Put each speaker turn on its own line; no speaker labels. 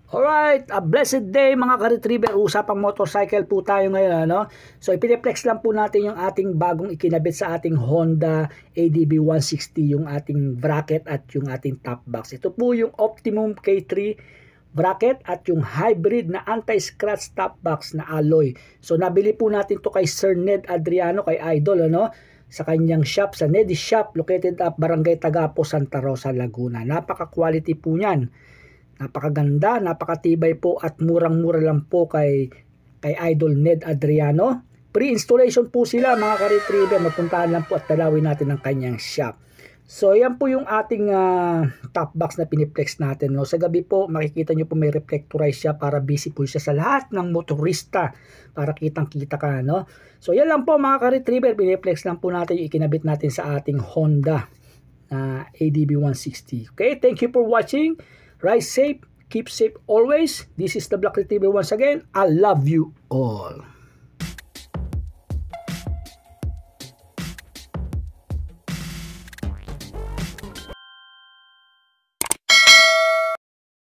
Alright, a blessed day mga ka-retriever. Usapang motorcycle po tayo ngayon, ano? So ipineflex lang po natin yung ating bagong ikinabit sa ating Honda ADB 160, yung ating bracket at yung ating top box. Ito po yung Optimum K3 bracket at yung hybrid na anti-scratch top box na alloy. So nabili po natin to kay Sir Ned Adriano, kay Idol, ano? Sa kanyang shop, sa Neddy Shop, located at Barangay Tagapo, Santa Rosa, Laguna. Napaka-quality po niyan. Napakaganda, napakatibay po at murang-mura lang po kay Idol Ned Adriano. Pre-installation po sila mga ka-retriever. Mapuntahan lang po at dalawin natin ang kanyang shop. So yan po yung ating top box na piniplex natin. No? Sa gabi po makikita nyo po may reflectorize siya para visible siya sa lahat ng motorista para kitang-kita ka. No? So yan lang po mga ka-retriever. Piniplex lang po natin yung ikinabit natin sa ating Honda ADB 160. Okay, thank you for watching. Ride safe, keep safe always. This is the Black Retriever once again. I love you all.